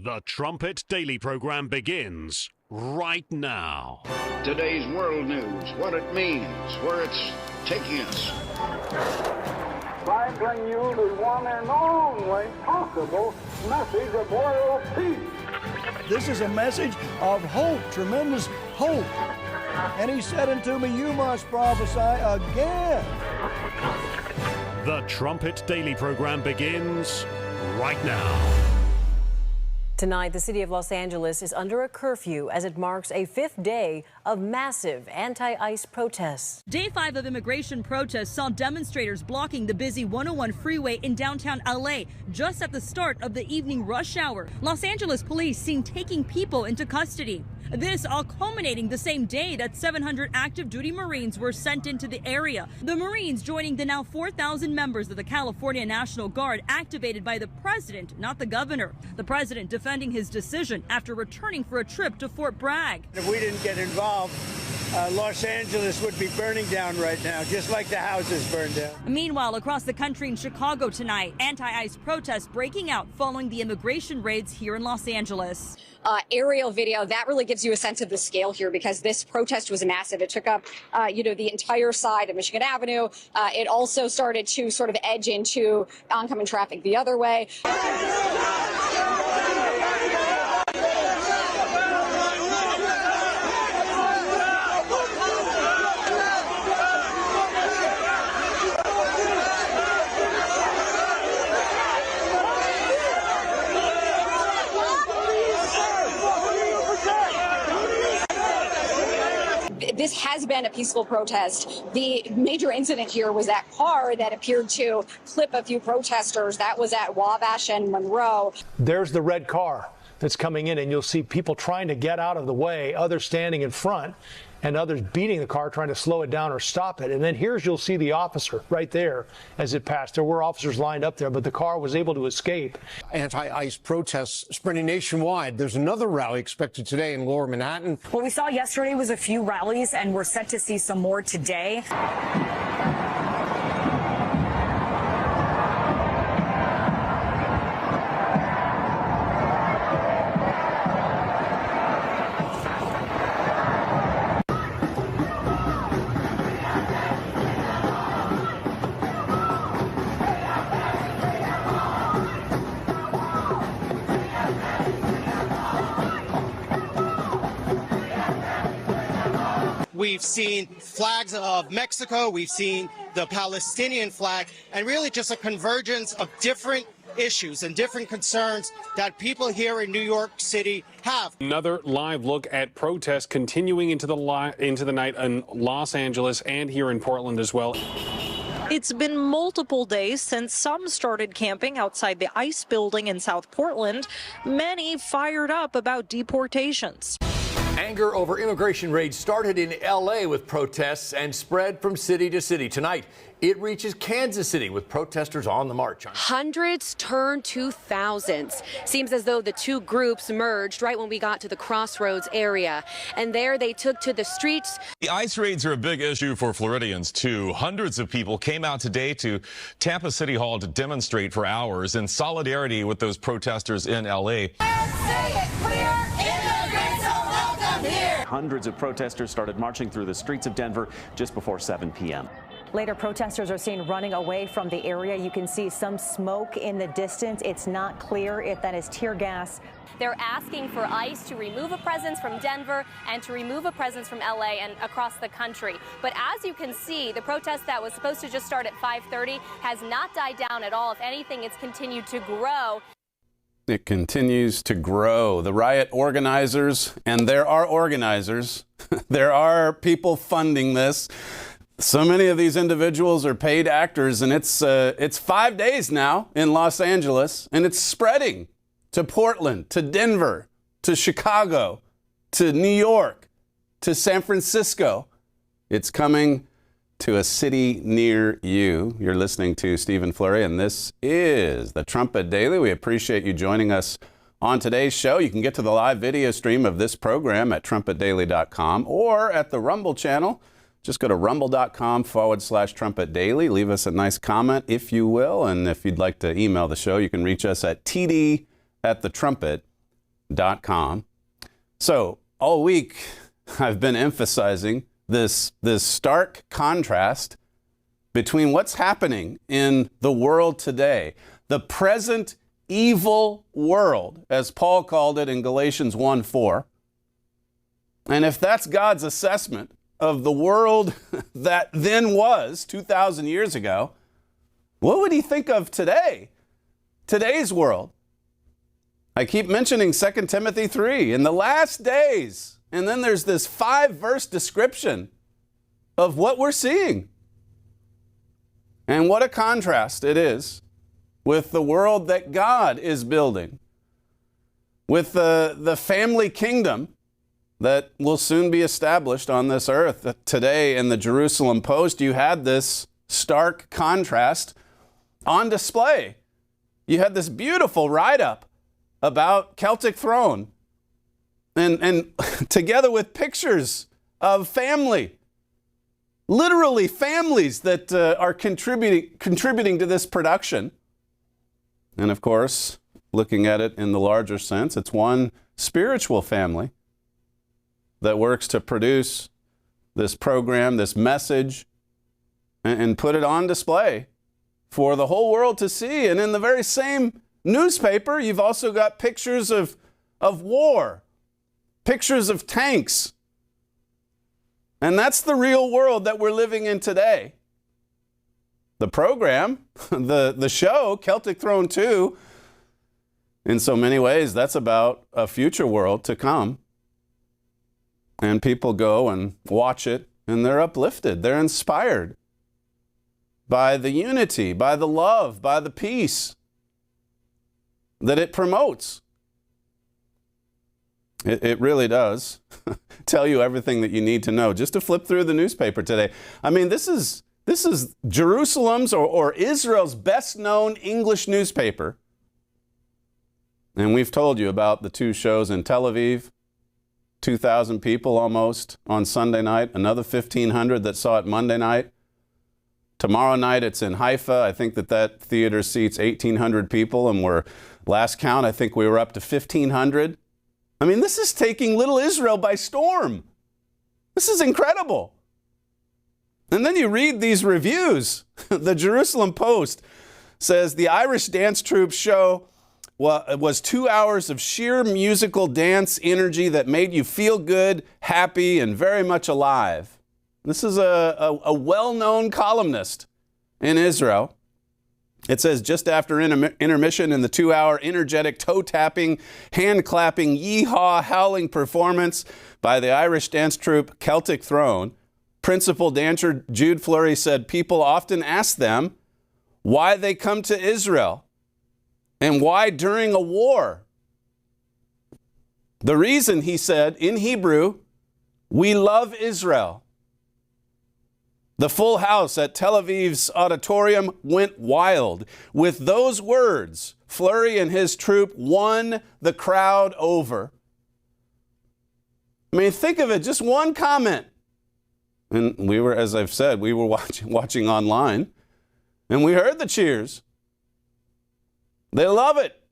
The Trumpet Daily program begins right now. Today's world news, what it means, where it's taking us. I bring you the one and only possible message of world peace. This is a message of hope, tremendous hope. And he said unto me, you must prophesy again. The Trumpet Daily program begins right now. Tonight, the city of Los Angeles is under a curfew as it marks a fifth day of massive anti-ICE protests. Day 5 of immigration protests saw demonstrators blocking the busy 101 freeway in downtown LA just at the start of the evening rush hour. Los Angeles police seen taking people into custody. This all culminating the same day that 700 active duty Marines were sent into the area. The Marines joining the now 4,000 members of the California National Guard activated by the president, not the governor. The president defending his decision after returning for a trip to Fort Bragg. If we didn't get involved, Los Angeles would be burning down right now, just like the houses burned down. Meanwhile, across the country in Chicago tonight, anti-ICE protests breaking out following the immigration raids here in Los Angeles. Aerial video, that really gives you a sense of the scale here because this protest was massive. It took up, the entire side of Michigan Avenue. It also started to sort of edge into oncoming traffic the other way. This has been a peaceful protest. The major incident here was that car that appeared to clip a few protesters. That was at Wabash and Monroe. There's the red car that's coming in, and you'll see people trying to get out of the way, others standing in front, and others beating the car, trying to slow it down or stop it. And then you'll see the officer right there as it passed. There were officers lined up there, but the car was able to escape. Anti-ICE protests spreading nationwide. There's another rally expected today in Lower Manhattan. What we saw yesterday was a few rallies, and we're set to see some more today. We've seen flags of Mexico, we've seen the Palestinian flag, and really just a convergence of different issues and different concerns that people here in New York City have. Another live look at protests continuing into the night in Los Angeles and here in Portland as well. It's been multiple days since some started camping outside the ICE building in South Portland, many fired up about deportations. Anger over immigration raids started in L.A. with protests and spread from city to city. Tonight, it reaches Kansas City with protesters on the march. Hundreds turned to thousands. Seems as though the two groups merged right when we got to the Crossroads area. And there they took to the streets. The ICE raids are a big issue for Floridians, too. Hundreds of people came out today to Tampa City Hall to demonstrate for hours in solidarity with those protesters in L.A. Hundreds of protesters started marching through the streets of Denver just before 7 p.m. Later, protesters are seen running away from the area. You can see some smoke in the distance. It's not clear if that is tear gas. They're asking for ICE to remove a presence from Denver and to remove a presence from LA and across the country. But as you can see, the protest that was supposed to just start at 5:30 has not died down at all. If anything, it's continued to grow. It continues to grow. The riot organizers, and there are organizers, there are people funding this. So many of these individuals are paid actors, and it's 5 days now in Los Angeles, and it's spreading to Portland, to Denver, to Chicago, to New York, to San Francisco. It's coming to a city near you. You're listening to Stephen Flurry, and this is the Trumpet Daily. We appreciate you joining us on today's show. You can get to the live video stream of this program at trumpetdaily.com or at the Rumble channel. Just go to rumble.com/Trumpet Daily. Leave us a nice comment, if you will. And if you'd like to email the show, you can reach us at td@thetrumpet.com. trumpet.com. So all week I've been emphasizing this stark contrast between what's happening in the world today, the present evil world, as Paul called it in Galatians 1:4. And if that's God's assessment of the world that then was 2,000 years ago, what would he think of today? Today's world. I keep mentioning 2 Timothy 3, in the last days. And then there's this 5-verse description of what we're seeing. And what a contrast it is with the world that God is building, with the family kingdom that will soon be established on this earth. Today in the Jerusalem Post, you had this stark contrast on display. You had this beautiful write-up about Celtic throne, and together with pictures of family, literally families that are contributing to this production. And of course, looking at it in the larger sense, it's one spiritual family that works to produce this program, this message, and put it on display for the whole world to see. And in the very same newspaper, you've also got pictures of war, pictures of tanks. And that's the real world that we're living in today. The program, the show, Celtic Throne 2, in so many ways, that's about a future world to come. And people go and watch it, and they're uplifted. They're inspired by the unity, by the love, by the peace that it promotes. It really does tell you everything that you need to know just to flip through the newspaper today. I mean, this is Jerusalem's or Israel's best-known English newspaper. And we've told you about the 2 shows in Tel Aviv, 2,000 people almost on Sunday night, another 1,500 that saw it Monday night. Tomorrow night it's in Haifa. I think that theater seats 1,800 people, and last count, I think we were up to 1,500. I mean, this is taking little Israel by storm. This is incredible. And then you read these reviews. The Jerusalem Post says the Irish dance troupe show was 2 hours of sheer musical dance energy that made you feel good, happy, and very much alive. This is a well-known columnist in Israel. It says just after intermission in the 2-hour energetic toe-tapping, hand-clapping, yee-haw, howling performance by the Irish dance troupe Celtic Throne, principal dancer Jude Fleury said people often ask them why they come to Israel and why during a war. The reason, he said, in Hebrew, we love Israel. The full house at Tel Aviv's auditorium went wild. With those words, Fleury and his troupe won the crowd over. I mean, think of it, just one comment. And we were, as I've said, we were watching online, and we heard the cheers. They love it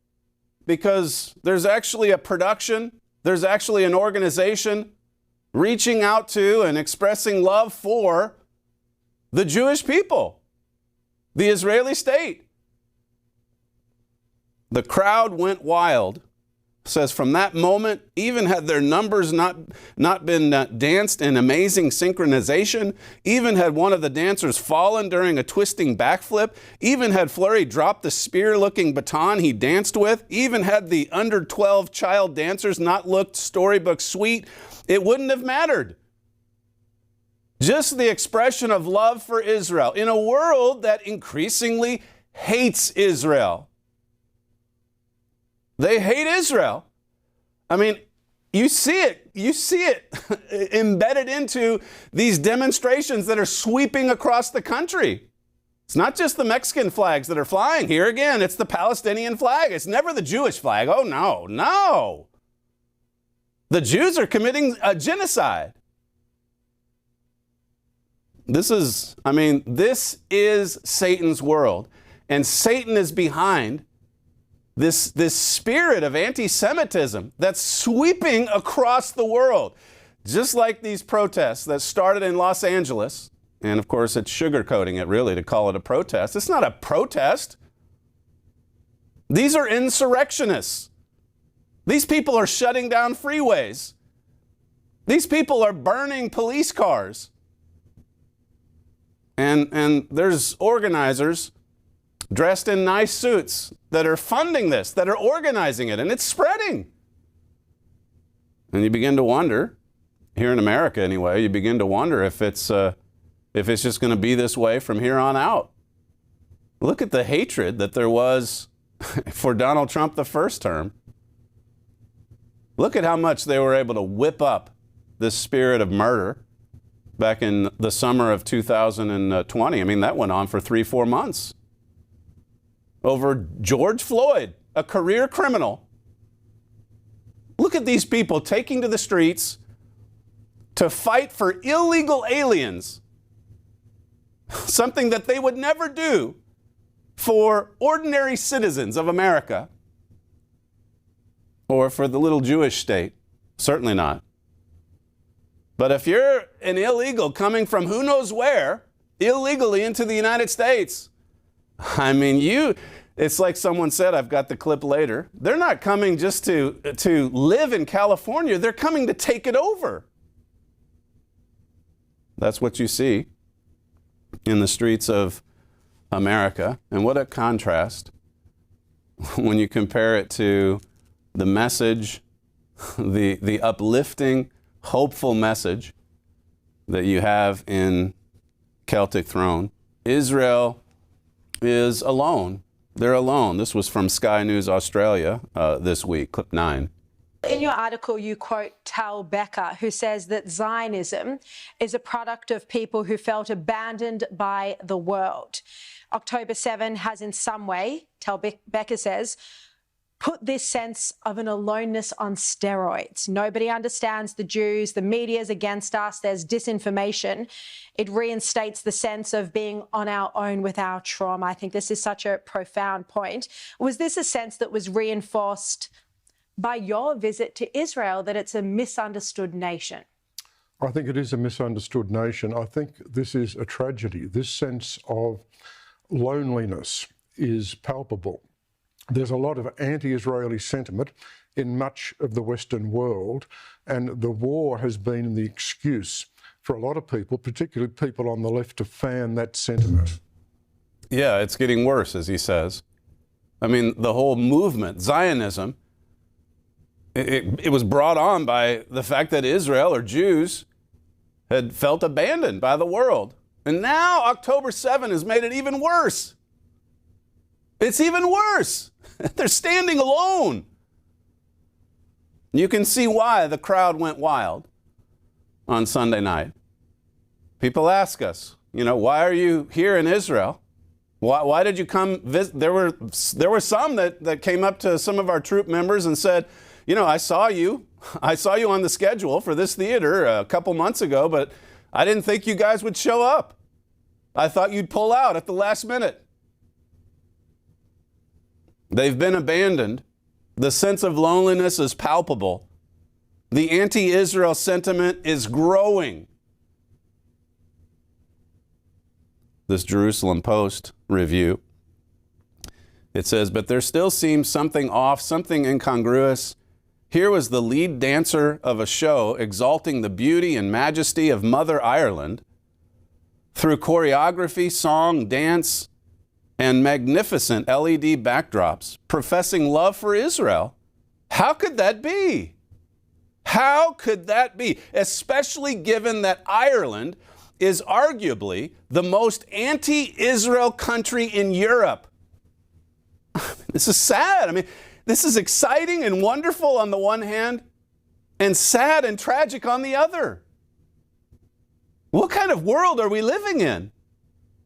because there's actually a production, there's actually an organization reaching out to and expressing love for the Jewish people, the Israeli state. The crowd went wild. Says from that moment, even had their numbers not been danced in amazing synchronization, even had one of the dancers fallen during a twisting backflip, even had Fleury dropped the spear-looking baton he danced with, even had the under 12 child dancers not looked storybook sweet, it wouldn't have mattered. Just the expression of love for Israel in a world that increasingly hates Israel. They hate Israel. I mean, you see it embedded into these demonstrations that are sweeping across the country. It's not just the Mexican flags that are flying here. Again, it's the Palestinian flag. It's never the Jewish flag. Oh, no. The Jews are committing a genocide. This is Satan's world. And Satan is behind this spirit of anti-Semitism that's sweeping across the world. Just like these protests that started in Los Angeles, and of course it's sugarcoating it really to call it a protest. It's not a protest. These are insurrectionists. These people are shutting down freeways. These people are burning police cars. And there's organizers dressed in nice suits that are funding this, that are organizing it, and it's spreading. And you begin to wonder, here in America anyway, you begin to wonder if it's just going to be this way from here on out. Look at the hatred that there was for Donald Trump the first term. Look at how much they were able to whip up this spirit of murder back in the summer of 2020. I mean, that went on for 3-4 months. Over George Floyd, a career criminal. Look at these people taking to the streets to fight for illegal aliens. Something that they would never do for ordinary citizens of America. Or for the little Jewish state. Certainly not. But if you're an illegal coming from who knows where, illegally into the United States, I mean, it's like someone said, I've got the clip later, they're not coming just to live in California, they're coming to take it over. That's what you see in the streets of America. And what a contrast when you compare it to the message, the uplifting, hopeful message that you have in Celtic Throne. Israel is alone. They're alone. This was from Sky News Australia this week, clip 9. In your article, you quote Tal Becker, who says that Zionism is a product of people who felt abandoned by the world. October 7 has in some way, Tal Becker says, put this sense of an aloneness on steroids. Nobody understands the Jews. The media's against us. There's disinformation. It reinstates the sense of being on our own with our trauma. I think this is such a profound point. Was this a sense that was reinforced by your visit to Israel, that it's a misunderstood nation? I think it is a misunderstood nation. I think this is a tragedy. This sense of loneliness is palpable. There's a lot of anti-Israeli sentiment in much of the Western world, and the war has been the excuse for a lot of people, particularly people on the left, to fan that sentiment. Yeah, it's getting worse, as he says. I mean, the whole movement, Zionism, it was brought on by the fact that Israel, or Jews, had felt abandoned by the world. And now October 7 has made it even worse. It's even worse. They're standing alone. You can see why the crowd went wild on Sunday night. People ask us, why are you here in Israel? Why did you come visit? There were some that came up to some of our troop members and said, I saw you on the schedule for this theater a couple months ago, but I didn't think you guys would show up. I thought you'd pull out at the last minute. They've been abandoned. The sense of loneliness is palpable. The anti-Israel sentiment is growing. This Jerusalem Post review, it says, but there still seems something off, something incongruous. Here was the lead dancer of a show exalting the beauty and majesty of Mother Ireland through choreography, song, dance, and magnificent LED backdrops, professing love for Israel. How could that be? How could that be? Especially given that Ireland is arguably the most anti-Israel country in Europe. This is sad. I mean, this is exciting and wonderful on the one hand, and sad and tragic on the other. What kind of world are we living in?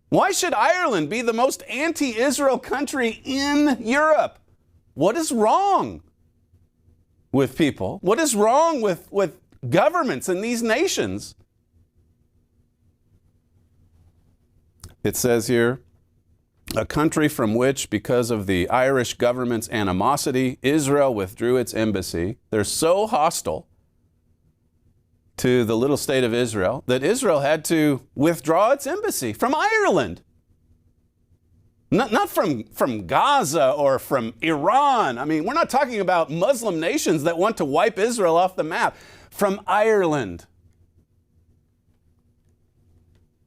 Why should Ireland be the most anti-Israel country in Europe? What is wrong with people? What is wrong with governments in these nations? It says here, a country from which, because of the Irish government's animosity, Israel withdrew its embassy. They're so hostile to the little state of Israel that Israel had to withdraw its embassy from Ireland. Not from Gaza or from Iran. I mean, we're not talking about Muslim nations that want to wipe Israel off the map. From Ireland.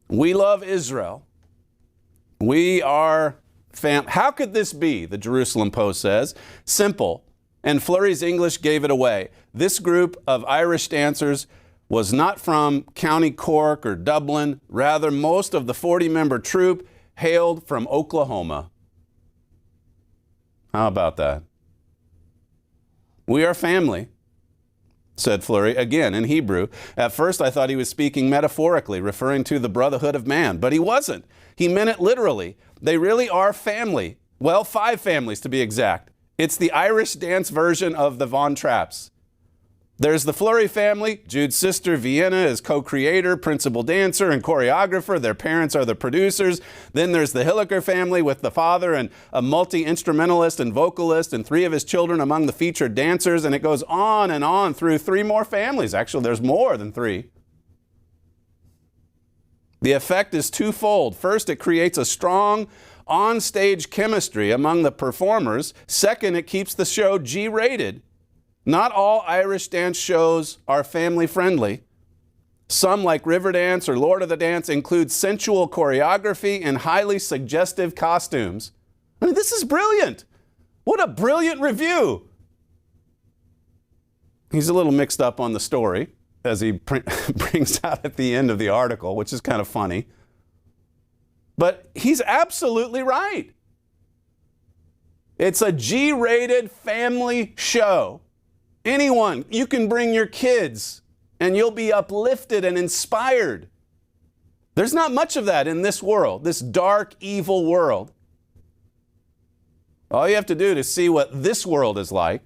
We love Israel. We are How could this be? The Jerusalem Post says. Simple. And Fleury's English gave it away. This group of Irish dancers was not from County Cork or Dublin. Rather, most of the 40-member troupe hailed from Oklahoma. How about that? We are family, said Fleury, again in Hebrew. At first I thought he was speaking metaphorically, referring to the brotherhood of man, but he wasn't. He meant it literally. They really are family. Well, 5 families to be exact. It's the Irish dance version of the Von Trapps. There's the Fleury family. Jude's sister, Vienna, is co-creator, principal dancer, and choreographer. Their parents are the producers. Then there's the Hilliker family with the father and a multi-instrumentalist and vocalist and 3 of his children among the featured dancers. And it goes on through 3 more families. Actually, there's more than 3. The effect is twofold. First, it creates a strong on-stage chemistry among the performers. Second, it keeps the show G-rated. Not all Irish dance shows are family-friendly. Some, like Riverdance or Lord of the Dance, include sensual choreography and highly suggestive costumes. I mean, this is brilliant. What a brilliant review. He's a little mixed up on the story, as he brings out at the end of the article, which is kind of funny. But he's absolutely right. It's a G-rated family show. Anyone, you can bring your kids and you'll be uplifted and inspired. There's not much of that in this world, this dark, evil world. All you have to do to see what this world is like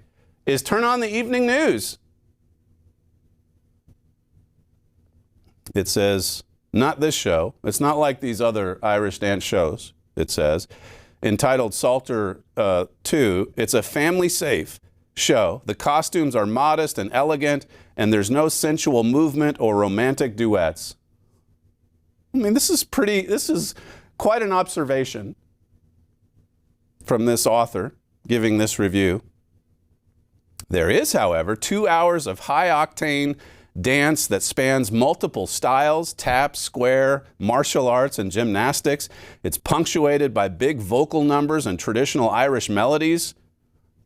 is turn on the evening news. It says, not this show. It's not like these other Irish dance shows, it says. Entitled Psalter 2, it's a family-safe show. The costumes are modest and elegant, and there's no sensual movement or romantic duets. I mean, this is quite an observation from this author giving this review. There is, however, 2 hours of high-octane dance that spans multiple styles, tap, square, martial arts, and gymnastics. It's punctuated by big vocal numbers and traditional Irish melodies.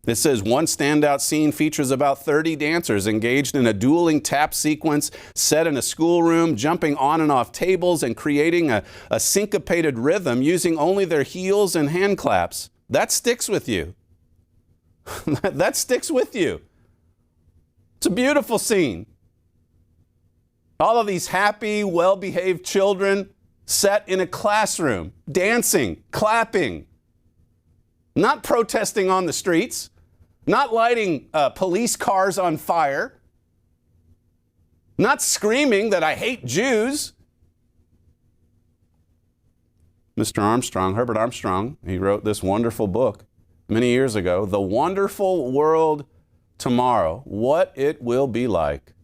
It says one standout scene features about 30 dancers engaged in a dueling tap sequence set in a schoolroom, jumping on and off tables and creating a syncopated rhythm using only their heels and hand claps. That sticks with you. That sticks with you. It's a beautiful scene. All of these happy, well-behaved children set in a classroom, dancing, clapping, not protesting on the streets, not lighting police cars on fire, not screaming that I hate Jews. Mr. Armstrong, Herbert Armstrong, he wrote this wonderful book many years ago, The Wonderful World Tomorrow, What It Will Be Like.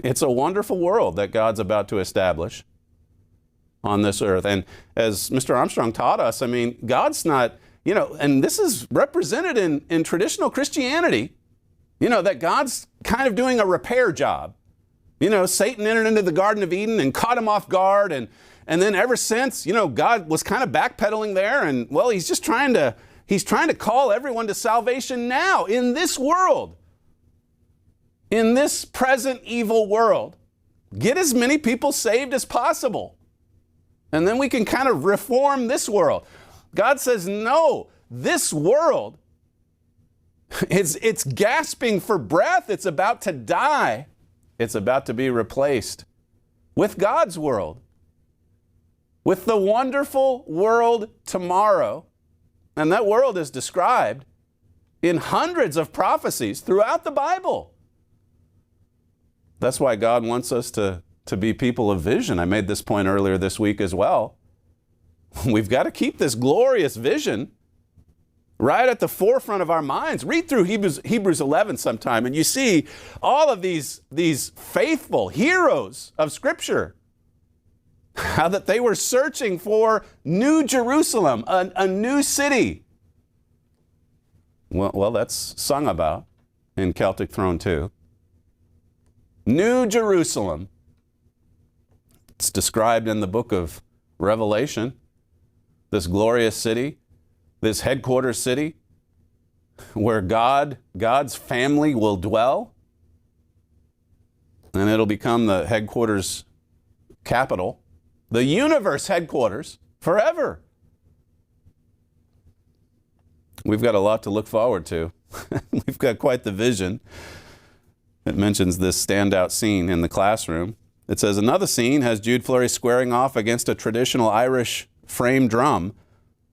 It's a wonderful world that God's about to establish on this earth. And as Mr. Armstrong taught us, I mean, God's not, and this is represented in traditional Christianity, that God's kind of doing a repair job. Satan entered into the Garden of Eden and caught him off guard. And then ever since, God was kind of backpedaling there. And, well, he's trying to call everyone to salvation now in this world. In this present evil world. Get as many people saved as possible. And then we can kind of reform this world. God says, no, this world, it's gasping for breath. It's about to die. It's about to be replaced with God's world, with the wonderful world tomorrow. And that world is described in hundreds of prophecies throughout the Bible. That's why God wants us to be people of vision. I made this point earlier this week as well. we've got to keep this glorious vision right at the forefront of our minds. Read through Hebrews 11 sometime, and you see all of these faithful heroes of Scripture, how that they were searching for New Jerusalem, a new city. Well, that's sung about in Celtic Throne 2. New Jerusalem. It's described in the book of Revelation, this glorious city, this headquarters city where God's family will dwell, and it'll become the headquarters capital, the universe headquarters forever. We've got a lot to look forward to. We've got quite the vision. It mentions this standout scene in the classroom. It says, another scene has Jude Fleury squaring off against a traditional Irish frame drum,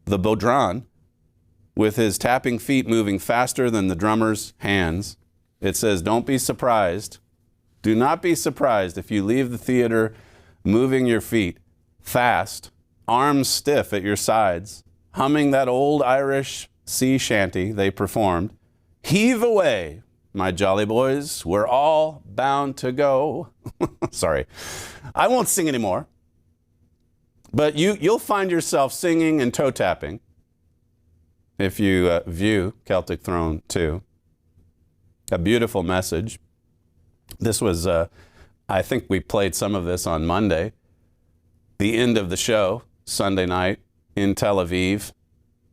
the bodhrán, with his tapping feet moving faster than the drummer's hands. It says, don't be surprised. Do not be surprised if you leave the theater moving your feet fast, arms stiff at your sides, humming that old Irish sea shanty they performed. Heave away, my jolly boys, we're all bound to go. Sorry, I won't sing anymore. But you'll find yourself singing and toe tapping if you view Celtic Throne 2. A beautiful message. This was, I think we played some of this on Monday, the end of the show, Sunday night in Tel Aviv,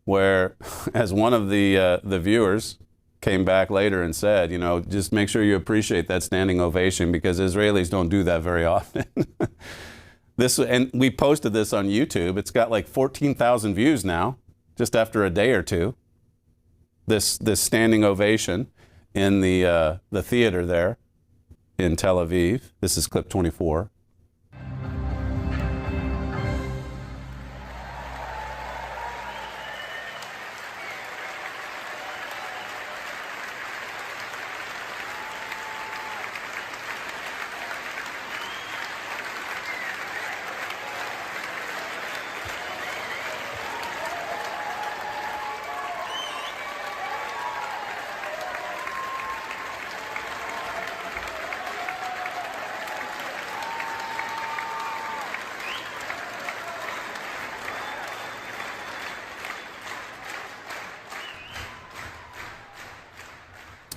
where, as one of the viewers came back later and said, just make sure you appreciate that standing ovation because Israelis don't do that very often. And we posted this on YouTube. It's got like 14,000 views now, just after a day or two. This standing ovation in the theater there in Tel Aviv. This is clip 24.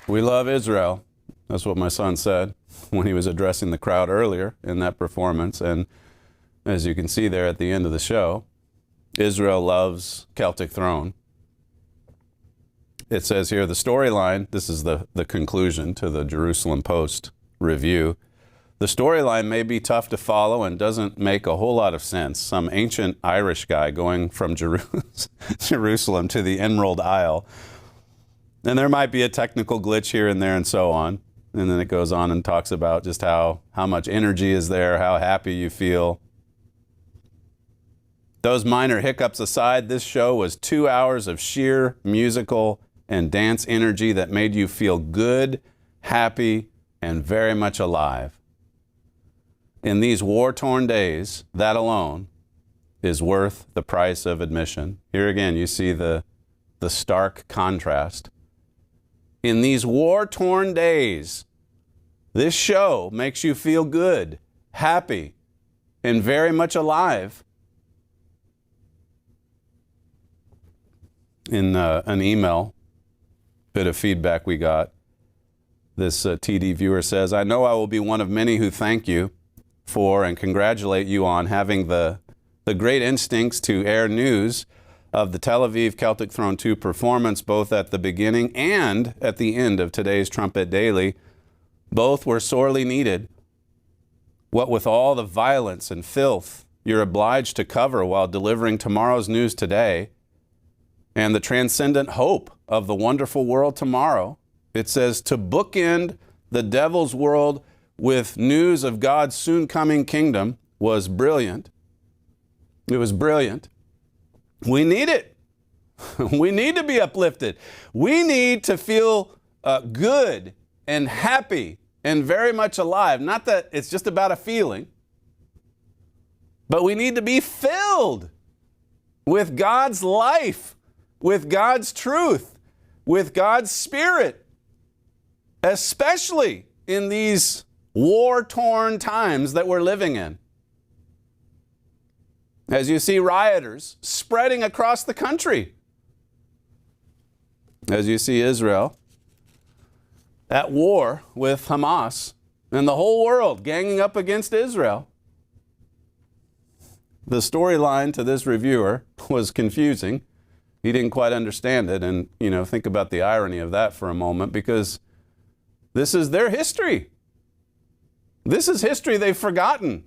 We love Israel. That's what my son said when he was addressing the crowd earlier in that performance. And as you can see there at the end of the show, Israel loves Celtic Throne. It says here, the storyline, this is the conclusion to the Jerusalem Post review. The storyline may be tough to follow and doesn't make a whole lot of sense. Some ancient Irish guy going from Jerusalem to the Emerald Isle. And there might be a technical glitch here and there and so on. And then it goes on and talks about just how much energy is there, how happy you feel. Those minor hiccups aside, this show was 2 hours of sheer musical and dance energy that made you feel good, happy, and very much alive. In these war-torn days, that alone is worth the price of admission. Here again, you see the stark contrast. In these war-torn days, this show makes you feel good, happy, and very much alive. In an email, bit of feedback we got, this TD viewer says, I know I will be one of many who thank you for and congratulate you on having the great instincts to air news of the Tel Aviv Celtic Throne 2 performance, both at the beginning and at the end of today's Trumpet Daily. Both were sorely needed. What with all the violence and filth you're obliged to cover while delivering tomorrow's news today, and the transcendent hope of the wonderful world tomorrow, it says to bookend the devil's world with news of God's soon coming kingdom was brilliant. It was brilliant. We need it. We need to be uplifted. We need to feel good and happy and very much alive. Not that it's just about a feeling, but we need to be filled with God's life, with God's truth, with God's Spirit, especially in these war-torn times that we're living in. As you see rioters spreading across the country, as you see Israel at war with Hamas and the whole world ganging up against Israel. The storyline to this reviewer was confusing. He didn't quite understand it. And, think about the irony of that for a moment, because this is their history. This is history they've forgotten.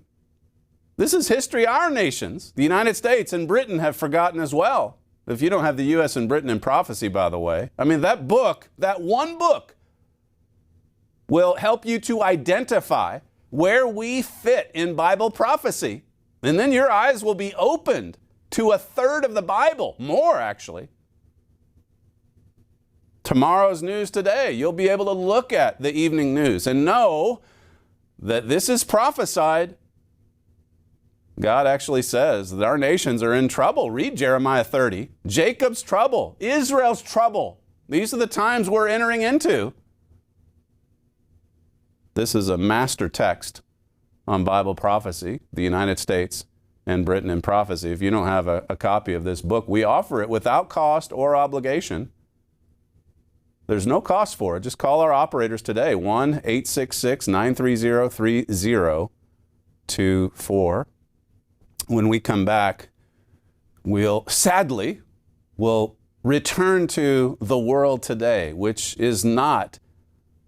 This is history our nations, the United States and Britain, have forgotten as well. If you don't have the U.S. and Britain in prophecy, by the way. I mean, that book, that one book, will help you to identify where we fit in Bible prophecy. And then your eyes will be opened to a third of the Bible, more actually. Tomorrow's news today, you'll be able to look at the evening news and know that this is prophesied. God actually says that our nations are in trouble. Read Jeremiah 30. Jacob's trouble, Israel's trouble. These are the times we're entering into. This is a master text on Bible prophecy, the United States and Britain in prophecy. If you don't have a copy of this book, we offer it without cost or obligation. There's no cost for it. Just call our operators today, 1-866-930-3024. When we come back, we'll return to the world today, which is not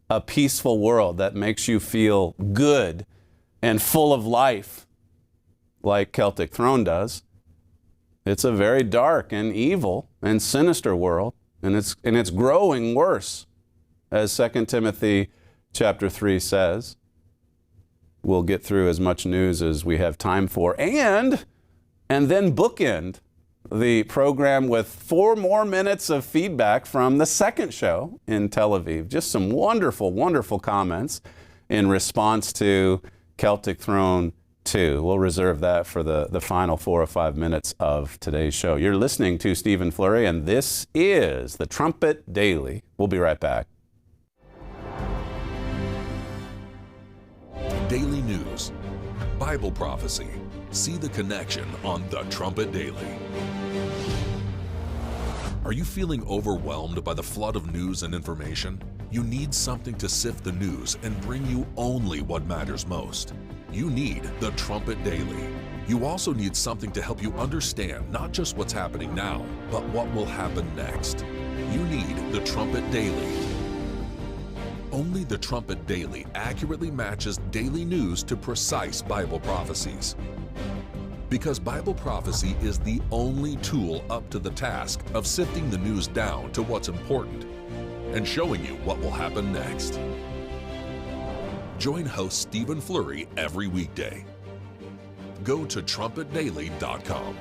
a peaceful world that makes you feel good and full of life like Celtic Throne does. It's a very dark and evil and sinister world, and it's growing worse, as 2 Timothy chapter 3 says. We'll get through as much news as we have time for, and then bookend the program with 4 more minutes of feedback from the second show in Tel Aviv. Just some wonderful, wonderful comments in response to Celtic Throne 2. We'll reserve that for the final 4 or 5 minutes of today's show. You're listening to Stephen Flurry, and this is the Trumpet Daily. We'll be right back. Daily news, Bible prophecy. See the connection on the Trumpet Daily. Are you feeling overwhelmed by the flood of news and information? You need something to sift the news and bring you only what matters most. You need the Trumpet Daily. You also need something to help you understand not just what's happening now, but what will happen next. You need the Trumpet Daily. Only the Trumpet Daily accurately matches daily news to precise Bible prophecies. Because Bible prophecy is the only tool up to the task of sifting the news down to what's important and showing you what will happen next. Join host Stephen Flurry every weekday. Go to trumpetdaily.com.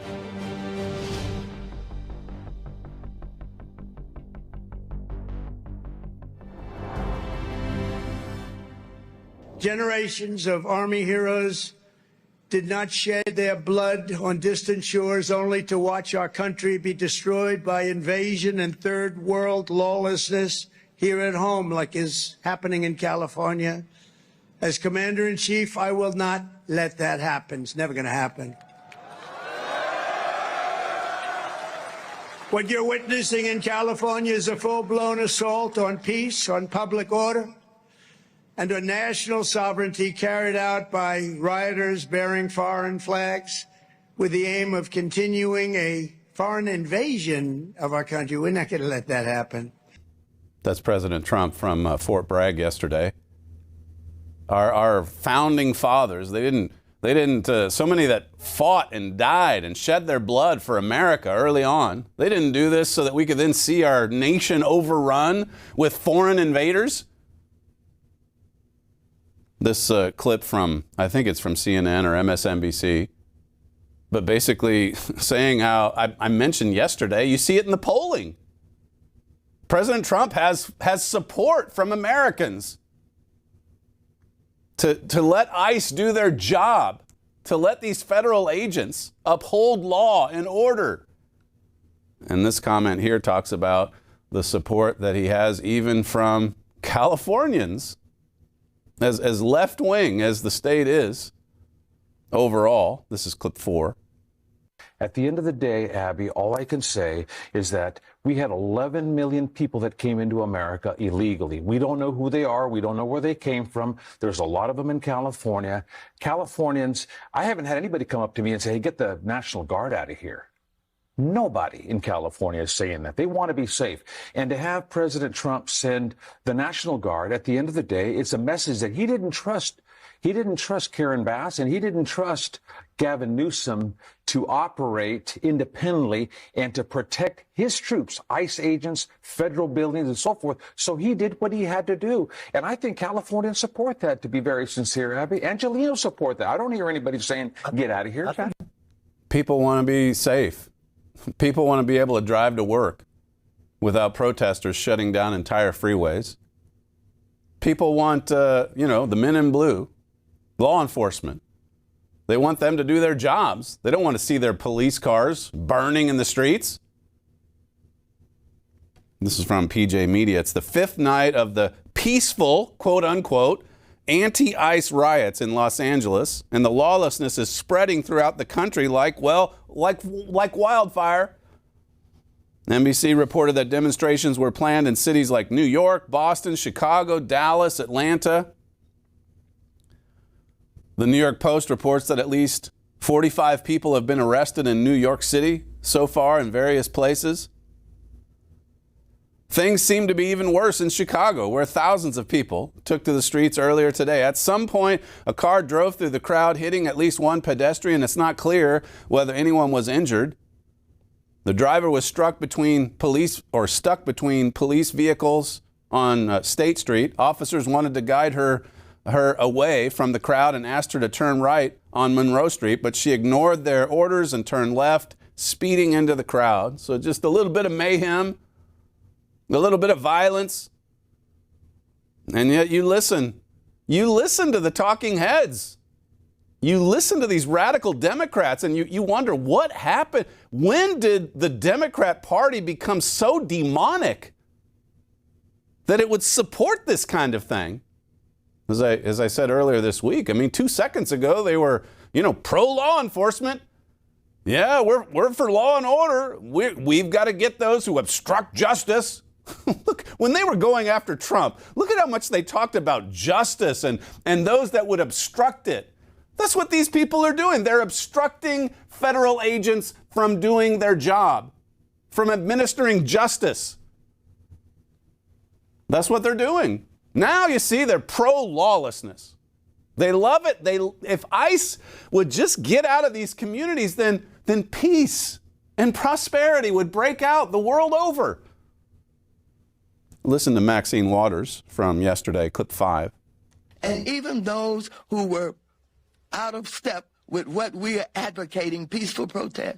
Generations of Army heroes did not shed their blood on distant shores only to watch our country be destroyed by invasion and third world lawlessness here at home, like is happening in California. As Commander-in-Chief, I will not let that happen. It's never going to happen. What you're witnessing in California is a full-blown assault on peace, on public order, and on national sovereignty carried out by rioters bearing foreign flags with the aim of continuing a foreign invasion of our country. We're not going to let that happen. That's President Trump from Fort Bragg yesterday. Our founding fathers, they didn't so many that fought and died and shed their blood for America early on. They didn't do this so that we could then see our nation overrun with foreign invaders. This clip from, I think it's from CNN or MSNBC, but basically saying how I mentioned yesterday, you see it in the polling. President Trump has support from Americans to let ICE do their job, to let these federal agents uphold law and order And this comment here talks about the support that he has even from Californians. As left-wing as the state is overall. This is clip 4. At the end of the day, Abby, all I can say is that we had 11 million people that came into America illegally. We don't know who they are. We don't know where they came from. There's a lot of them in California. Californians, I haven't had anybody come up to me and say, hey, get the National Guard out of here. Nobody in California is saying that. They want to be safe. And to have President Trump send the National Guard, at the end of the day, it's a message that he didn't trust. He didn't trust Karen Bass, and he didn't trust Gavin Newsom to operate independently and to protect his troops, ICE agents, federal buildings, and so forth. So he did what he had to do. And I think Californians support that, to be very sincere, Abby. Angelenos support that. I don't hear anybody saying, get out of here. People want to be safe. People want to be able to drive to work without protesters shutting down entire freeways. People want, the men in blue, law enforcement. They want them to do their jobs. They don't want to see their police cars burning in the streets. This is from PJ Media. It's the 5th night of the peaceful, quote unquote, anti-ICE riots in Los Angeles, and the lawlessness is spreading throughout the country like wildfire. NBC reported that demonstrations were planned in cities like New York, Boston, Chicago, Dallas, Atlanta. The New York Post reports that at least 45 people have been arrested in New York City so far in various places. Things seem to be even worse in Chicago, where thousands of people took to the streets earlier today. At some point, a car drove through the crowd, hitting at least one pedestrian. It's not clear whether anyone was injured. The driver was stuck between police vehicles on State Street. Officers wanted to guide her away from the crowd and asked her to turn right on Monroe Street, but she ignored their orders and turned left, speeding into the crowd. So just a little bit of mayhem, a little bit of violence. And yet you listen to the talking heads. You listen to these radical Democrats and you wonder what happened. When did the Democrat Party become so demonic that it would support this kind of thing? As I said earlier this week, 2 seconds ago, they were, pro-law enforcement. Yeah, we're for law and order. We've got to get those who obstruct justice. Look, when they were going after Trump, look at how much they talked about justice and those that would obstruct it. That's what these people are doing. They're obstructing federal agents from doing their job, from administering justice. That's what they're doing. Now you see they're pro-lawlessness. They love it. If ICE would just get out of these communities, then peace and prosperity would break out the world over. Listen to Maxine Waters from yesterday, clip 5. And even those who were out of step with what we are advocating, peaceful protest,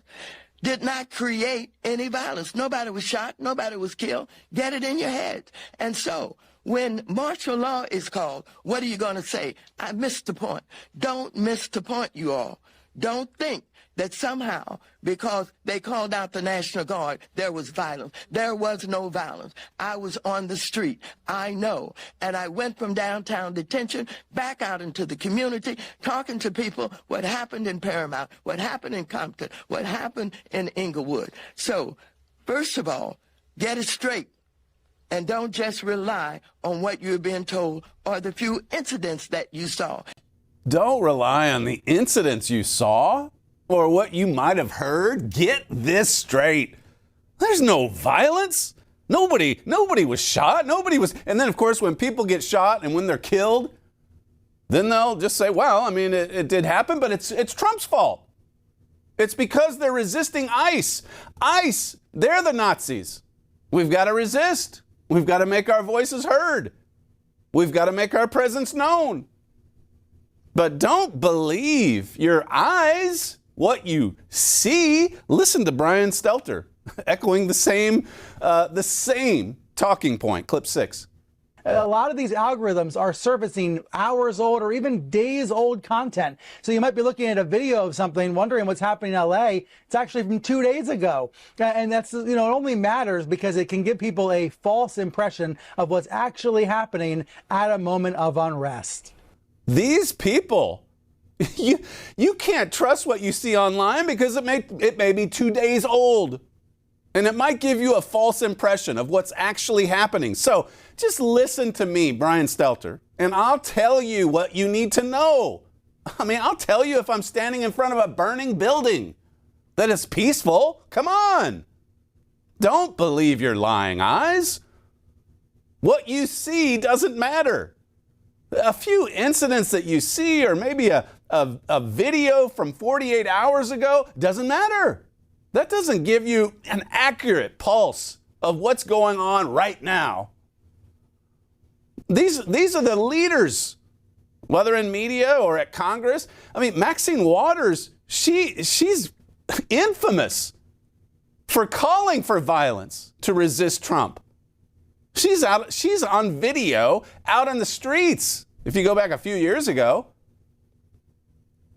did not create any violence. Nobody was shot. Nobody was killed. Get it in your head. And so when martial law is called, what are you going to say? I missed the point. Don't miss the point, you all. Don't think that somehow, because they called out the National Guard, there was violence. There was no violence. I was on the street. I know. And I went from downtown detention back out into the community, talking to people what happened in Paramount, what happened in Compton, what happened in Inglewood. So, first of all, get it straight. And don't just rely on what you're being told or the few incidents that you saw. Don't rely on the incidents you saw or what you might have heard. Get this straight. There's no violence. Nobody was shot. And then, of course, when people get shot and when they're killed, then they'll just say, well, it did happen, but it's Trump's fault. It's because they're resisting ICE. ICE, they're the Nazis. We've got to resist. We've got to make our voices heard. We've got to make our presence known. But don't believe your eyes, what you see. Listen to Brian Stelter echoing the same talking point. Clip 6. A lot of these algorithms are surfacing hours old or even days old content. So you might be looking at a video of something, wondering what's happening in LA. It's actually from 2 days ago. And that's, it only matters because it can give people a false impression of what's actually happening at a moment of unrest. These people, you can't trust what you see online because it may be 2 days old. And it might give you a false impression of what's actually happening. So just listen to me, Brian Stelter, and I'll tell you what you need to know. I mean, I'll tell you if I'm standing in front of a burning building that is peaceful. Come on. Don't believe your lying eyes. What you see doesn't matter. A few incidents that you see, or maybe a video from 48 hours ago, doesn't matter. That doesn't give you an accurate pulse of what's going on right now. These are the leaders, whether in media or at Congress. I mean, Maxine Waters, she's infamous for calling for violence to resist Trump. She's on video out in the streets, if you go back a few years ago,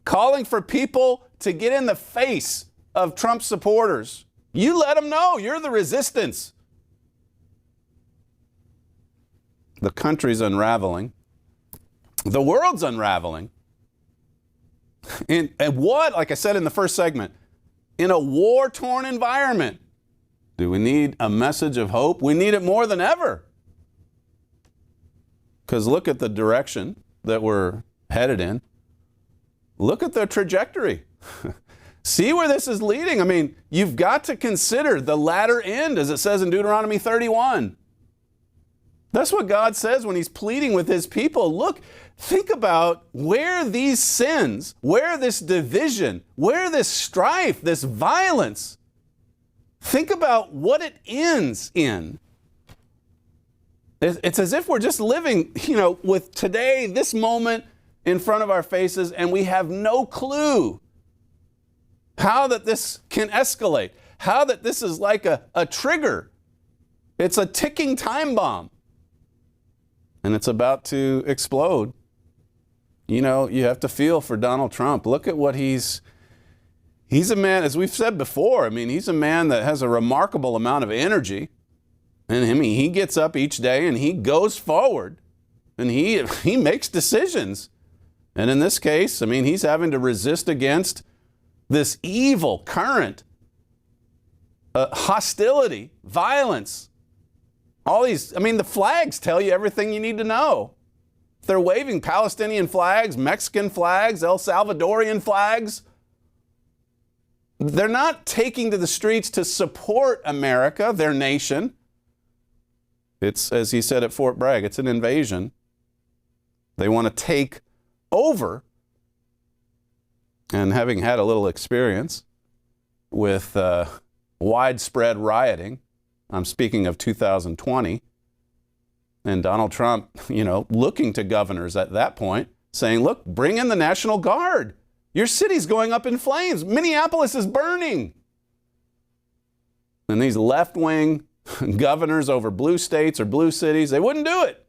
calling for people to get in the face of Trump supporters. You let them know you're the resistance. The country's unraveling. The world's unraveling. And what, like I said in the first segment, in a war-torn environment, do we need a message of hope? We need it more than ever. Because look at the direction that we're headed in. Look at the trajectory. See where this is leading. I mean, you've got to consider the latter end, as it says in Deuteronomy 31. That's what God says when he's pleading with his people. Look, think about where these sins, where this division, where this strife, this violence, think about what it ends in. It's as if we're just living, with today, this moment in front of our faces, and we have no clue how that this can escalate, how that this is like a trigger. It's a ticking time bomb. And it's about to explode. You have to feel for Donald Trump. Look at what he's a man, as we've said before, I mean, he's a man that has a remarkable amount of energy. And he gets up each day and he goes forward and he makes decisions. And in this case, I mean, he's having to resist against this evil current, hostility, violence, all these, I mean, the flags tell you everything you need to know. They're waving Palestinian flags, Mexican flags, El Salvadorian flags. They're not taking to the streets to support America, their nation. It's, as he said at Fort Bragg, it's an invasion. They want to take over. And having had a little experience with widespread rioting, I'm speaking of 2020, and Donald Trump, looking to governors at that point, saying, look, bring in the National Guard. Your city's going up in flames. Minneapolis is burning. And these left-wing governors over blue states or blue cities, they wouldn't do it.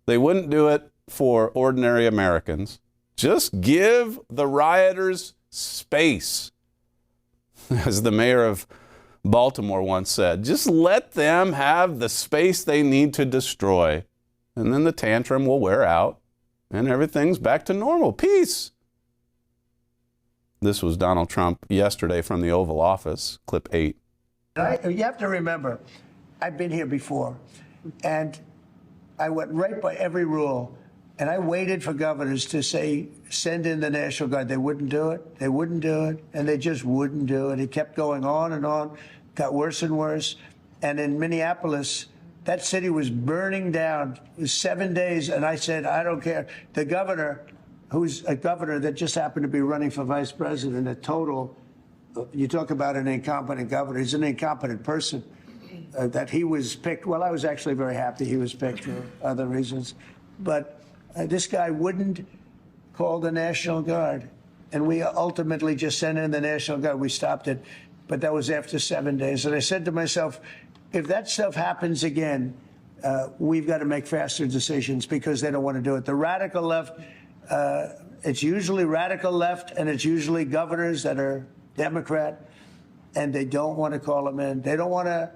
They wouldn't do it for ordinary Americans. Just give the rioters space. As the mayor of Baltimore once said, just let them have the space they need to destroy. And then the tantrum will wear out and everything's back to normal. Peace. This was Donald Trump yesterday from the Oval Office, clip 8. You have to remember, I've been here before, and I went right by every rule. And I waited for governors to say, send in the National Guard. They wouldn't do it. They wouldn't do it. And they just wouldn't do it. It kept going on and on, got worse and worse. And in Minneapolis, that city was burning down. It was 7 days. And I said, I don't care. The governor, who's a governor that just happened to be running for vice president, a total, you talk about an incompetent governor. He's an incompetent person. That he was picked. Well, I was actually very happy he was picked for other reasons. But this guy wouldn't call the National Guard. And we ultimately just sent in the National Guard. We stopped it. But that was after 7 days. And I said to myself, if that stuff happens again, we've got to make faster decisions because they don't want to do it. The radical left, it's usually radical left, and it's usually governors that are Democrat, and they don't want to call them in. They don't want to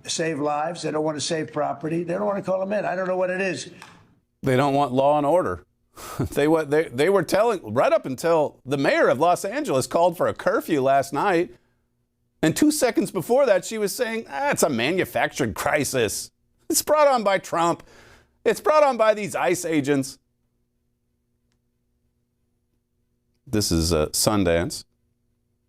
save lives. They don't want to save property. They don't want to call them in. I don't know what it is. They don't want law and order. They were telling, right up until the mayor of Los Angeles called for a curfew last night. And 2 seconds before that, she was saying, it's a manufactured crisis. It's brought on by Trump. It's brought on by these ICE agents. This is Sundance.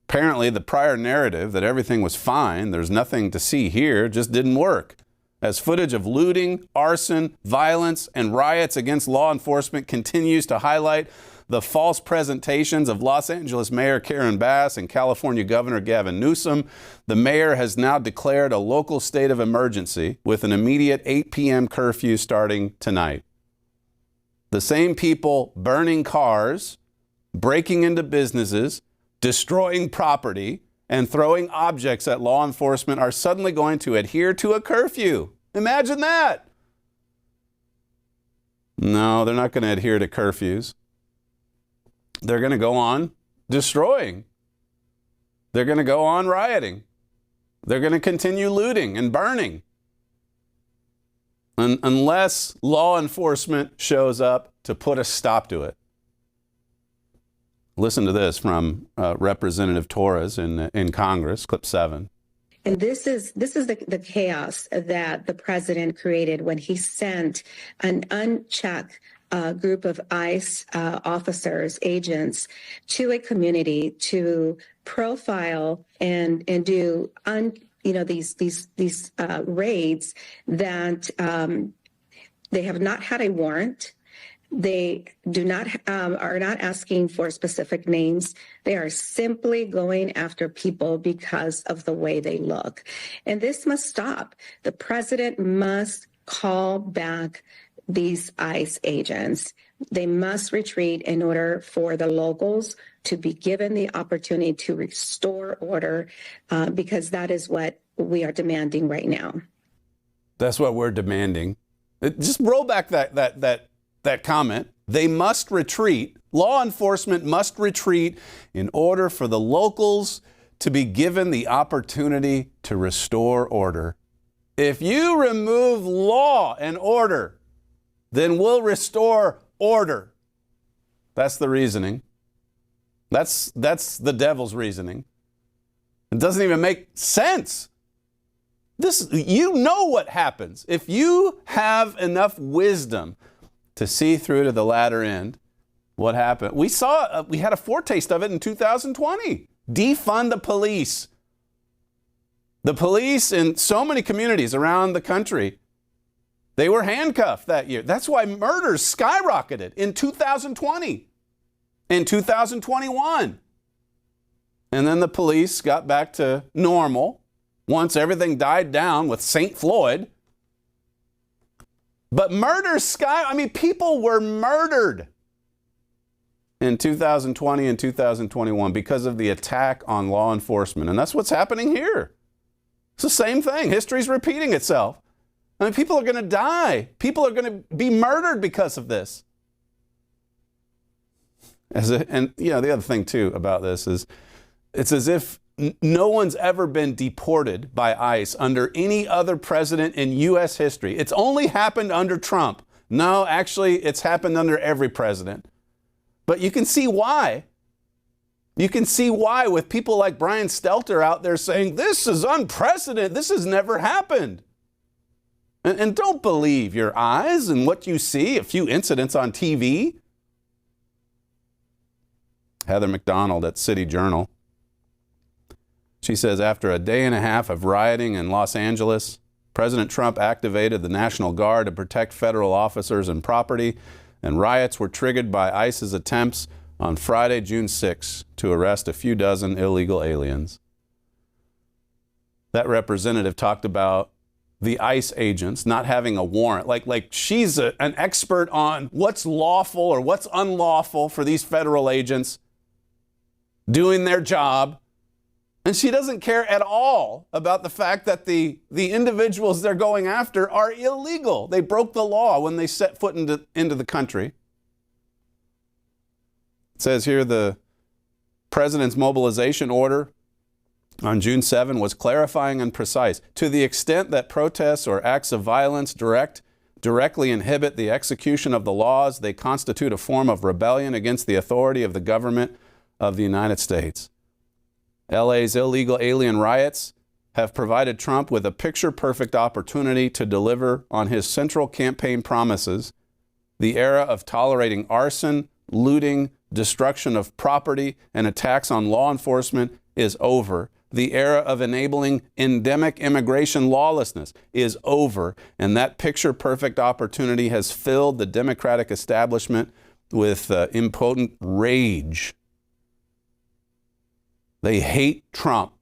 Apparently, the prior narrative that everything was fine, there's nothing to see here, just didn't work. As footage of looting, arson, violence, and riots against law enforcement continues to highlight the false presentations of Los Angeles Mayor Karen Bass and California Governor Gavin Newsom, the mayor has now declared a local state of emergency with an immediate 8 p.m. curfew starting tonight. The same people burning cars, breaking into businesses, destroying property, and throwing objects at law enforcement are suddenly going to adhere to a curfew. Imagine that. No, they're not going to adhere to curfews. They're going to go on destroying. They're going to go on rioting. They're going to continue looting and burning. Unless law enforcement shows up to put a stop to it. Listen to this from Representative Torres in Congress, clip 7. And this is the chaos that the president created when he sent an unchecked group of ICE officers, agents, to a community to profile and do these raids that they have not had a warrant. They are not asking for specific names. They are simply going after people because of the way they look. And this must stop. The president must call back these ICE agents. They must retreat in order for the locals to be given the opportunity to restore order, because that is what we are demanding right now. That's what we're demanding. Just roll back that comment. They must retreat. Law enforcement must retreat in order for the locals to be given the opportunity to restore order. If you remove law and order, then we'll restore order. That's the reasoning. That's the devil's reasoning. It doesn't even make sense. You know what happens. If you have enough wisdom to see through to the latter end, what happened? We had a foretaste of it in 2020. Defund the police. The police in so many communities around the country, they were handcuffed that year. That's why murders skyrocketed in 2020, in 2021. And then the police got back to normal once everything died down with St. Floyd. But people were murdered in 2020 and 2021 because of the attack on law enforcement. And that's what's happening here. It's the same thing. History's repeating itself. I mean, people are going to die. People are going to be murdered because of this. The other thing, too, about this is it's as if no one's ever been deported by ICE under any other president in U.S. history. It's only happened under Trump. No, actually, it's happened under every president. But you can see why. You can see why with people like Brian Stelter out there saying, this is unprecedented. This has never happened. And don't believe your eyes and what you see, a few incidents on TV. Heather McDonald at City Journal. She says, after a day and a half of rioting in Los Angeles, President Trump activated the National Guard to protect federal officers and property, and riots were triggered by ICE's attempts on Friday, June 6, to arrest a few dozen illegal aliens. That representative talked about the ICE agents not having a warrant. Like she's an expert on what's lawful or what's unlawful for these federal agents doing their job. And she doesn't care at all about the fact that the individuals they're going after are illegal. They broke the law when they set foot into the country. It says here the president's mobilization order on June 7 was clarifying and precise. To the extent that protests or acts of violence directly inhibit the execution of the laws, they constitute a form of rebellion against the authority of the government of the United States. LA's illegal alien riots have provided Trump with a picture-perfect opportunity to deliver on his central campaign promises. The era of tolerating arson, looting, destruction of property, and attacks on law enforcement is over. The era of enabling endemic immigration lawlessness is over, and that picture-perfect opportunity has filled the Democratic establishment with impotent rage. They hate Trump.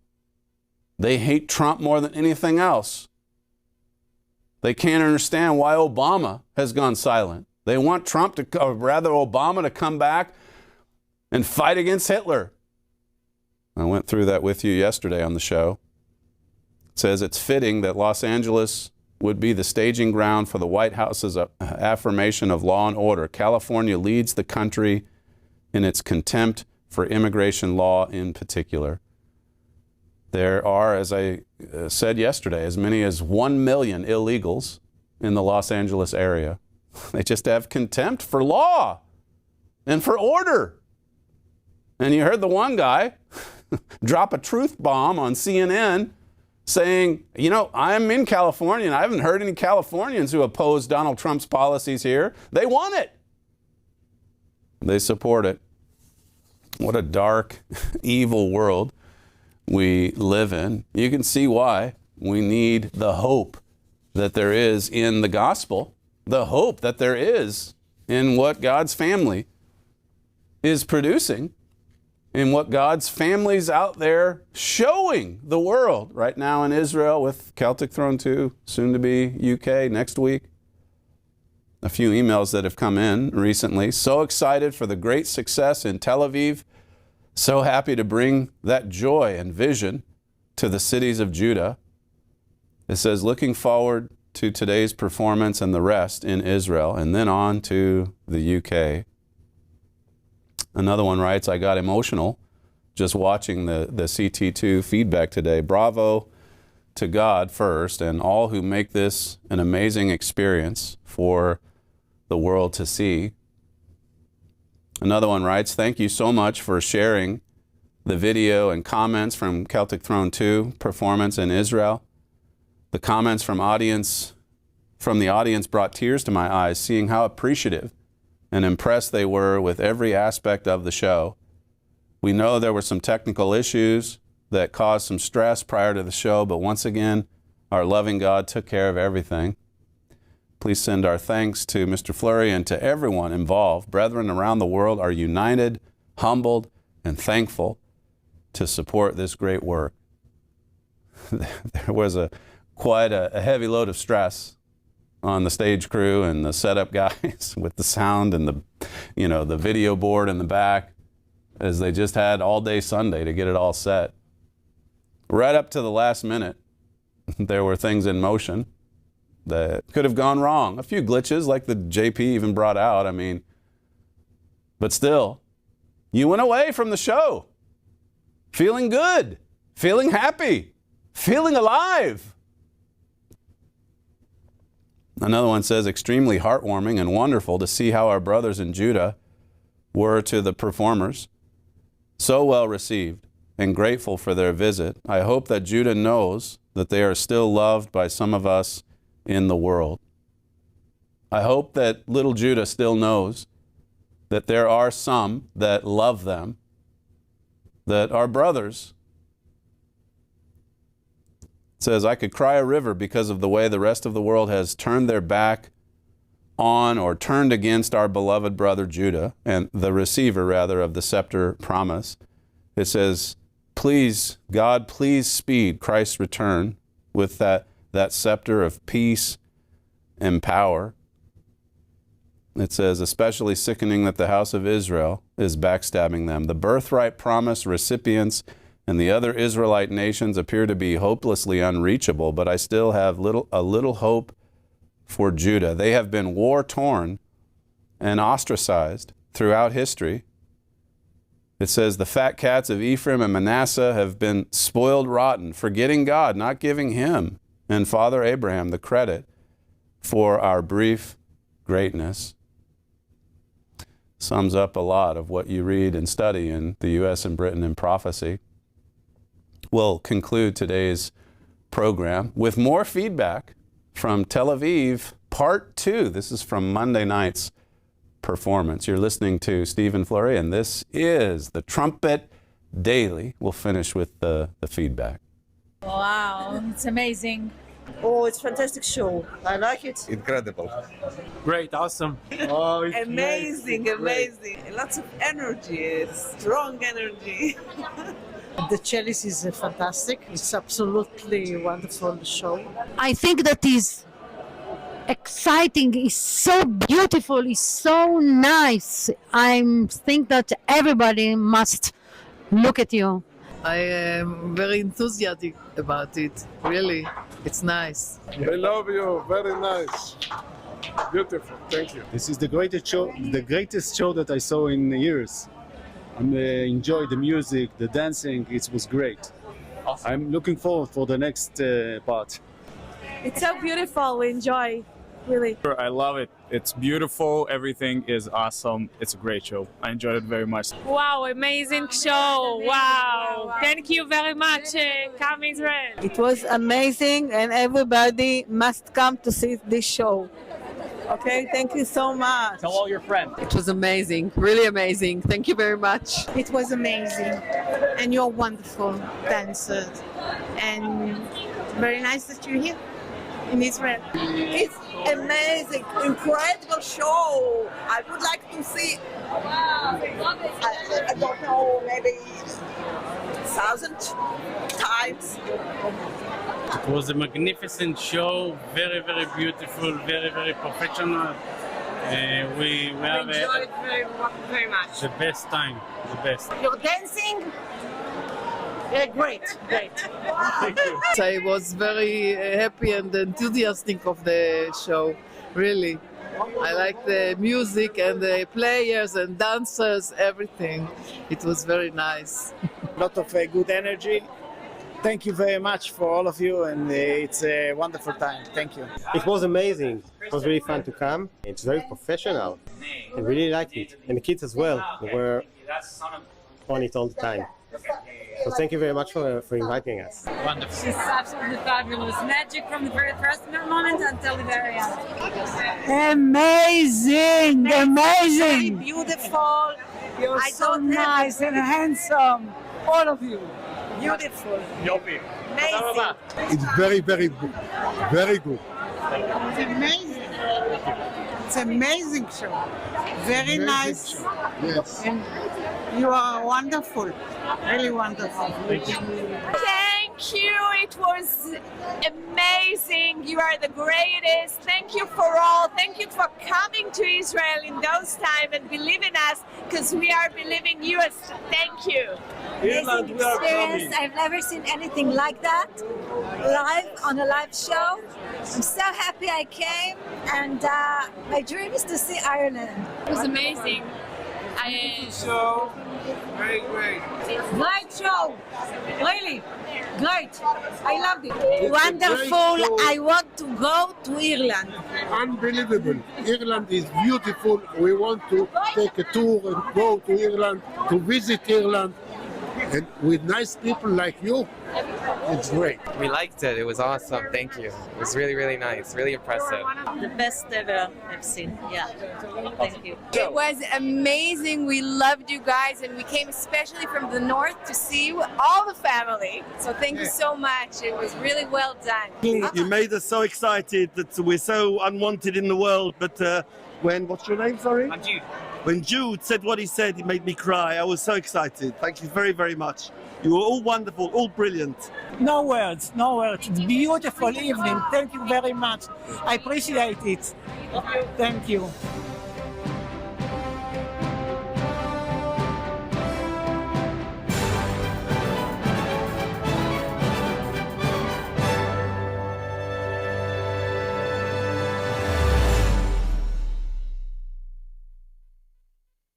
They hate Trump more than anything else. They can't understand why Obama has gone silent. They want Obama to come back and fight against Hitler. I went through that with you yesterday on the show. It says it's fitting that Los Angeles would be the staging ground for the White House's affirmation of law and order. California leads the country in its contempt for immigration law in particular. There are, as I said yesterday, as many as 1 million illegals in the Los Angeles area. They just have contempt for law and for order. And you heard the one guy drop a truth bomb on CNN saying, you know, I'm in California and I haven't heard any Californians who oppose Donald Trump's policies here. They want it. They support it. What a dark, evil world we live in. You can see why we need the hope that there is in the gospel, the hope that there is in what God's family is producing, in what God's family's out there showing the world right now in Israel with Celtic Throne 2, soon to be UK next week. A few emails that have come in recently. So excited for the great success in Tel Aviv. So happy to bring that joy and vision to the cities of Judah. It says, looking forward to today's performance and the rest in Israel, and then on to the UK. Another one writes, I got emotional just watching the CT2 feedback today. Bravo to God first and all who make this an amazing experience for the world to see. Another one writes, thank you so much for sharing the video and comments from Celtic Throne 2 performance in Israel. The comments from the audience brought tears to my eyes, seeing how appreciative and impressed they were with every aspect of the show. We know there were some technical issues that caused some stress prior to the show, but once again, our loving God took care of everything. Please send our thanks to Mr. Fleury and to everyone involved. Brethren around the world are united, humbled, and thankful to support this great work. There was quite a heavy load of stress on the stage crew and the setup guys with the sound and the video board in the back, as they just had all day Sunday to get it all set. Right up to the last minute, there were things in motion that could have gone wrong. A few glitches like the JP even brought out, but still, you went away from the show feeling good, feeling happy, feeling alive. Another one says, extremely heartwarming and wonderful to see how our brothers in Judah were to the performers. So well received and grateful for their visit. I hope that Judah knows that they are still loved by some of us in the world. I hope that little Judah still knows that there are some that love them, that are brothers. It says, I could cry a river because of the way the rest of the world has turned their back on or turned against our beloved brother Judah, and the receiver, rather, of the scepter promise. It says, please, God, please speed Christ's return with that scepter of peace and power. It says, especially sickening that the house of Israel is backstabbing them. The birthright promise recipients and the other Israelite nations appear to be hopelessly unreachable, but I still have a little hope for Judah. They have been war-torn and ostracized throughout history. It says, the fat cats of Ephraim and Manasseh have been spoiled rotten, forgetting God, not giving him and Father Abraham the credit for our brief greatness. Sums up a lot of what you read and study in the U.S. and Britain in prophecy. We'll conclude today's program with more feedback from Tel Aviv, Part 2. This is from Monday night's performance. You're listening to Stephen Fleury, and this is the Trumpet Daily. We'll finish with the feedback. Wow, it's amazing. Oh, it's a fantastic show. I like it. Incredible. Great, awesome. Oh, it's amazing, great. amazing. Lots of energy, strong energy. The cellist is fantastic. It's absolutely wonderful show. I think that is exciting, is so beautiful, is so nice. I think that everybody must look at you. I am very enthusiastic about it. Really, it's nice. I love you. Very nice. Beautiful. Thank you. This is the greatest show that I saw in years. I enjoyed the music, the dancing. It was great. Awesome. I'm looking forward for the next part. It's so beautiful. We enjoy. Really. I love it. It's beautiful. Everything is awesome. It's a great show. I enjoyed it very much. Wow, amazing show. Wow. Thank you very much, Come Israel. It was amazing, and everybody must come to see this show. Okay, thank you so much. Tell all your friends. It was amazing, really amazing. Thank you very much. It was amazing, and you're wonderful dancers, and very nice that you're here in Israel. It's amazing, incredible show. I would like to see, I don't know, maybe 1,000 times. It was a magnificent show, very, very beautiful, very, very professional. We have enjoyed very much. The best time, the best. You're dancing? Yeah, great. Thank you. I was very happy and enthusiastic of the show, really. I like the music and the players and dancers, everything. It was very nice. A lot of good energy. Thank you very much for all of you, and it's a wonderful time. Thank you. It was amazing. It was really fun to come. It's very professional. I really liked it. And the kids as well. They were on it all the time. So thank you very much for inviting us. Wonderful. It's absolutely fabulous. Magic from the very first moment until the very end. Amazing! Very Beautiful. You're so nice and handsome. All of you. Beautiful. Amazing. It's very, very good. Very good. It's amazing. It's an amazing show. Very nice. Show. Yes. And you are wonderful. Really wonderful. Thank you. It was amazing. You are the greatest. Thank you for all. Thank you for coming to Israel in those times and believing us, because we are believing you. Thank you. Amazing experience. I've never seen anything like that live on a live show. I'm so happy I came, and my dream is to see Ireland. It was amazing. So, very great. Great show. Really. Great. I loved it. Wonderful. I want to go to Ireland. Unbelievable. Ireland is beautiful. We want to take a tour and go to Ireland, to visit Ireland. And with nice people like you, it's great. We liked it. It was awesome. Thank you. It was really, really nice. Really impressive. The best ever I've seen. Yeah. Thank you. It was amazing. We loved you guys, and we came especially from the north to see you, all the family. So thank you so much. It was really well done. You made us so excited that we're so unwanted in the world. But what's your name, sorry? I'm Jude. When Jude said what he said, it made me cry. I was so excited. Thank you very, very much. You were all wonderful, all brilliant. No words, no words. It's a beautiful evening. Thank you very much. I appreciate it. Thank you.